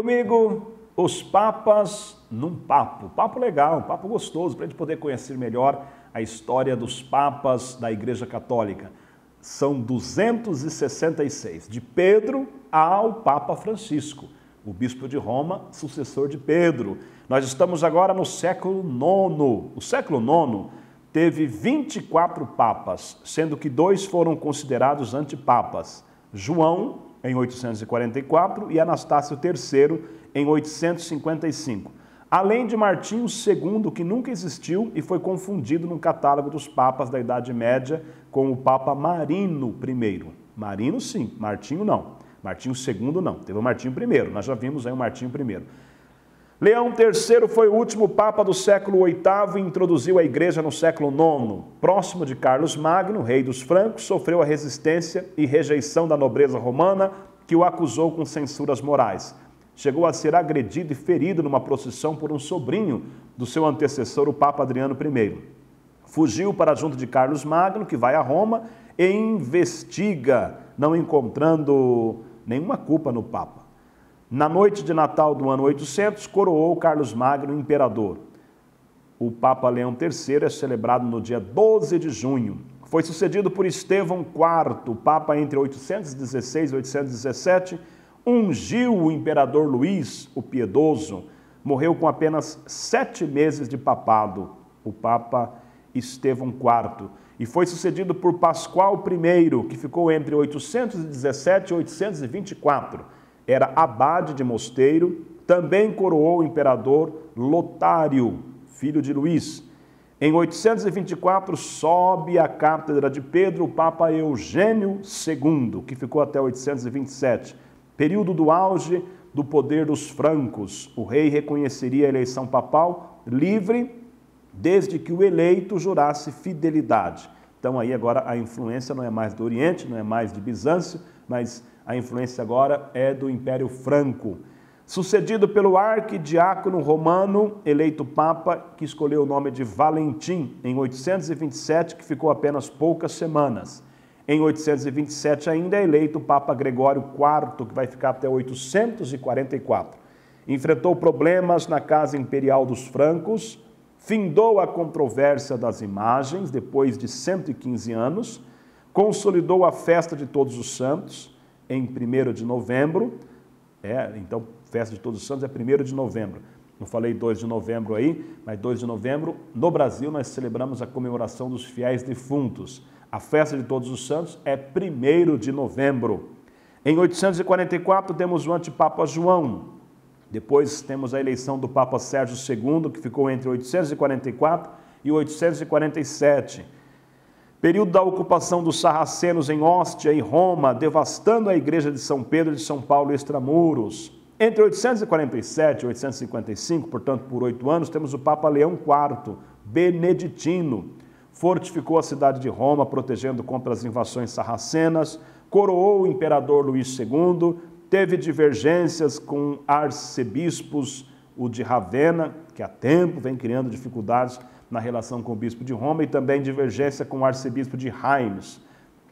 comigo os papas num papo. Papo legal, um papo gostoso, para a gente poder conhecer melhor a história dos papas da Igreja Católica. São 266, de Pedro ao Papa Francisco, o bispo de Roma, sucessor de Pedro. Nós estamos agora no século IX. O século IX teve 24 papas, sendo que 2 foram considerados antipapas. João, em 844, e Anastácio III, em 855. Além de Martinho II, que nunca existiu e foi confundido no catálogo dos papas da Idade Média com o Papa Marino I. Marino sim, Martinho não. Martinho II não. Teve o Martinho I, nós já vimos aí o Martinho I. Leão III foi o último papa do século VIII e introduziu a igreja no século IX. Próximo de Carlos Magno, rei dos francos, sofreu a resistência e rejeição da nobreza romana, que o acusou com censuras morais. Chegou a ser agredido e ferido numa procissão por um sobrinho do seu antecessor, o Papa Adriano I. Fugiu para junto de Carlos Magno, que vai a Roma e investiga, não encontrando nenhuma culpa no Papa. Na noite de Natal do ano 800, coroou Carlos Magno imperador. O Papa Leão III é celebrado no dia 12 de junho. Foi sucedido por Estevão IV, o Papa entre 816 e 817, ungiu o imperador Luís, o Piedoso, morreu com apenas 7 meses de papado, o Papa Estevão IV, e foi sucedido por Pascoal I, que ficou entre 817 e 824. Era abade de mosteiro, também coroou o imperador Lotário, filho de Luís. Em 824, sobe à cátedra de Pedro o Papa Eugênio II, que ficou até 827. Período do auge do poder dos francos. O rei reconheceria a eleição papal livre, desde que o eleito jurasse fidelidade. Então aí agora a influência não é mais do Oriente, não é mais de Bizâncio, mas a influência agora é do Império Franco. Sucedido pelo arquidiácono romano, eleito papa, que escolheu o nome de Valentim, em 827, que ficou apenas poucas semanas. Em 827 ainda é eleito o Papa Gregório IV, que vai ficar até 844. Enfrentou problemas na casa imperial dos francos, findou a controvérsia das imagens, depois de 115 anos, consolidou a festa de Todos os Santos, em 1º de novembro, então festa de Todos os Santos é 1º de novembro, não falei 2 de novembro aí, mas 2 de novembro, no Brasil nós celebramos a comemoração dos fiéis defuntos. A festa de Todos os Santos é 1º de novembro. Em 844 temos o antipapa João, depois temos a eleição do Papa Sérgio II, que ficou entre 844 e 847. Período da ocupação dos sarracenos em Hóstia e Roma, devastando a igreja de São Pedro de São Paulo extramuros. Entre 847 e 855, portanto por 8 anos, temos o Papa Leão IV, beneditino. Fortificou a cidade de Roma, protegendo contra as invasões sarracenas, coroou o imperador Luís II, teve divergências com arcebispos, o de Ravenna, que há tempo vem criando dificuldades na relação com o bispo de Roma, e também divergência com o arcebispo de Reims,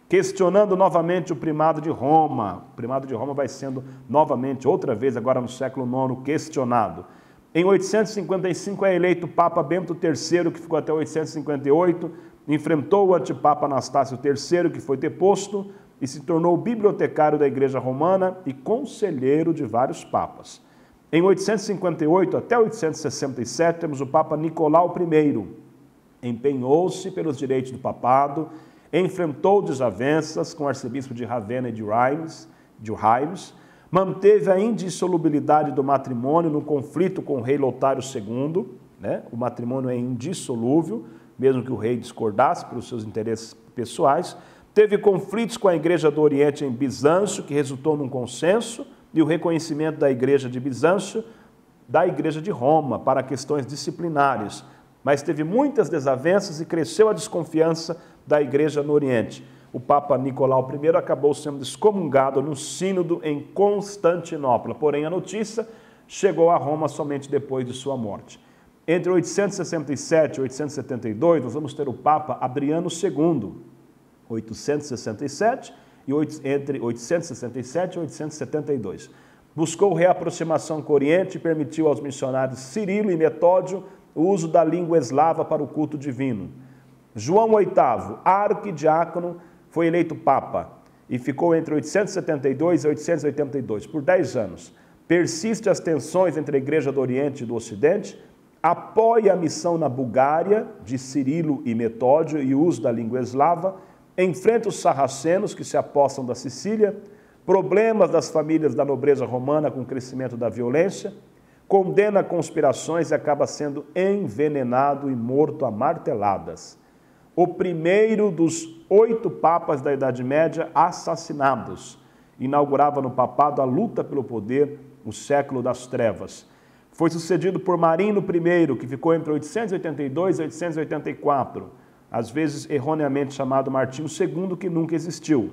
questionando novamente o primado de Roma. O primado de Roma vai sendo novamente, outra vez, agora no século IX, questionado. Em 855 é eleito Papa Bento III, que ficou até 858, enfrentou o antipapa Anastácio III, que foi deposto, e se tornou bibliotecário da Igreja Romana e conselheiro de vários papas. Em 858 até 867 temos o Papa Nicolau I. Empenhou-se pelos direitos do papado, enfrentou desavenças com o arcebispo de Ravenna e de Reims, manteve a indissolubilidade do matrimônio no conflito com o rei Lotário II. O matrimônio é indissolúvel, mesmo que o rei discordasse pelos seus interesses pessoais. Teve conflitos com a Igreja do Oriente em Bizâncio, que resultou num consenso, e o reconhecimento da Igreja de Bizâncio da Igreja de Roma para questões disciplinares. Mas teve muitas desavenças e cresceu a desconfiança da Igreja no Oriente. O Papa Nicolau I acabou sendo excomungado num sínodo em Constantinopla, porém a notícia chegou a Roma somente depois de sua morte. Entre 867 e 872, nós vamos ter o Papa Adriano II, 867 e entre 867 e 872. Buscou reaproximação com o Oriente e permitiu aos missionários Cirilo e Metódio o uso da língua eslava para o culto divino. João VIII, arquidiácono, foi eleito Papa e ficou entre 872 e 882, por 10 anos. Persiste as tensões entre a Igreja do Oriente e do Ocidente, apoia a missão na Bulgária de Cirilo e Metódio e o uso da língua eslava, enfrenta os sarracenos que se apossam da Sicília, problemas das famílias da nobreza romana com o crescimento da violência, condena conspirações e acaba sendo envenenado e morto a marteladas. O primeiro dos 8 papas da Idade Média assassinados. Inaugurava no papado a luta pelo poder, o século das trevas. Foi sucedido por Marino I, que ficou entre 882 e 884, às vezes erroneamente chamado Martinho II, que nunca existiu.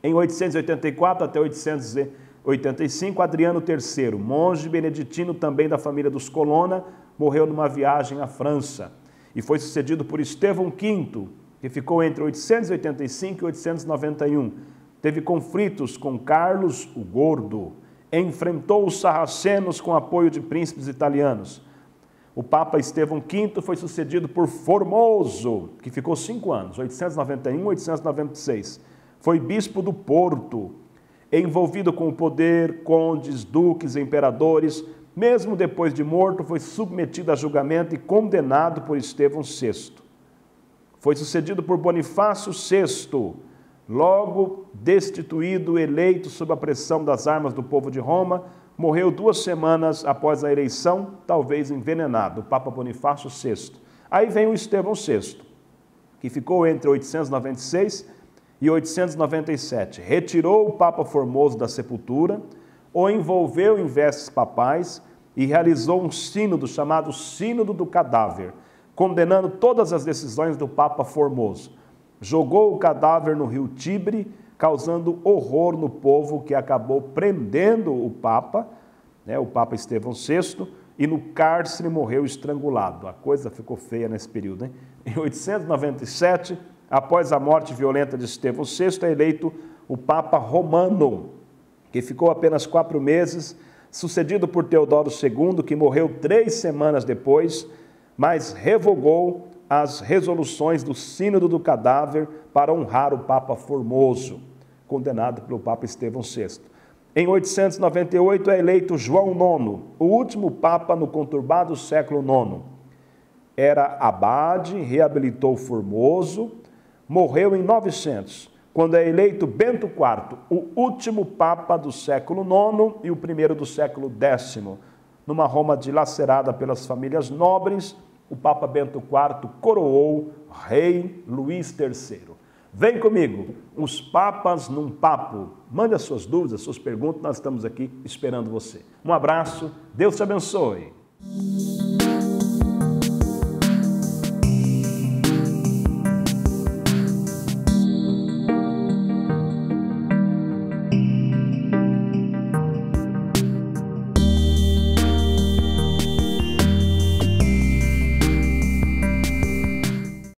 Em 884 até 885, Adriano III, monge beneditino também da família dos Colonna, morreu numa viagem à França. E foi sucedido por Estevão V, que ficou entre 885 e 891. Teve conflitos com Carlos o Gordo. Enfrentou os sarracenos com apoio de príncipes italianos. O Papa Estevão V foi sucedido por Formoso, que ficou 5 anos, 891 e 896. Foi bispo do Porto, envolvido com o poder, condes, duques, imperadores. Mesmo depois de morto, foi submetido a julgamento e condenado por Estevão VI. Foi sucedido por Bonifácio VI, logo destituído, eleito sob a pressão das armas do povo de Roma, morreu 2 semanas após a eleição, talvez envenenado, o Papa Bonifácio VI. Aí vem o Estevão VI, que ficou entre 896 e 897. Retirou o Papa Formoso da sepultura, o envolveu em vestes papais e realizou um sínodo chamado Sínodo do Cadáver, condenando todas as decisões do Papa Formoso. Jogou o cadáver no rio Tibre, causando horror no povo, que acabou prendendo o Papa Estevão VI, e no cárcere morreu estrangulado. A coisa ficou feia nesse período, hein? Em 897, após a morte violenta de Estevão VI, é eleito o Papa Romano, que ficou apenas 4 meses, sucedido por Teodoro II, que morreu 3 semanas depois, mas revogou as resoluções do Sínodo do Cadáver para honrar o Papa Formoso, condenado pelo Papa Estevão VI. Em 898 é eleito João IX, o último Papa no conturbado século IX. Era abade, reabilitou Formoso, morreu em 900, quando é eleito Bento IV, o último Papa do século IX e o primeiro do século X. Numa Roma dilacerada pelas famílias nobres, o Papa Bento IV coroou rei Luís III. Vem comigo, os papas num papo. Mande as suas dúvidas, as suas perguntas, nós estamos aqui esperando você. Um abraço, Deus te abençoe.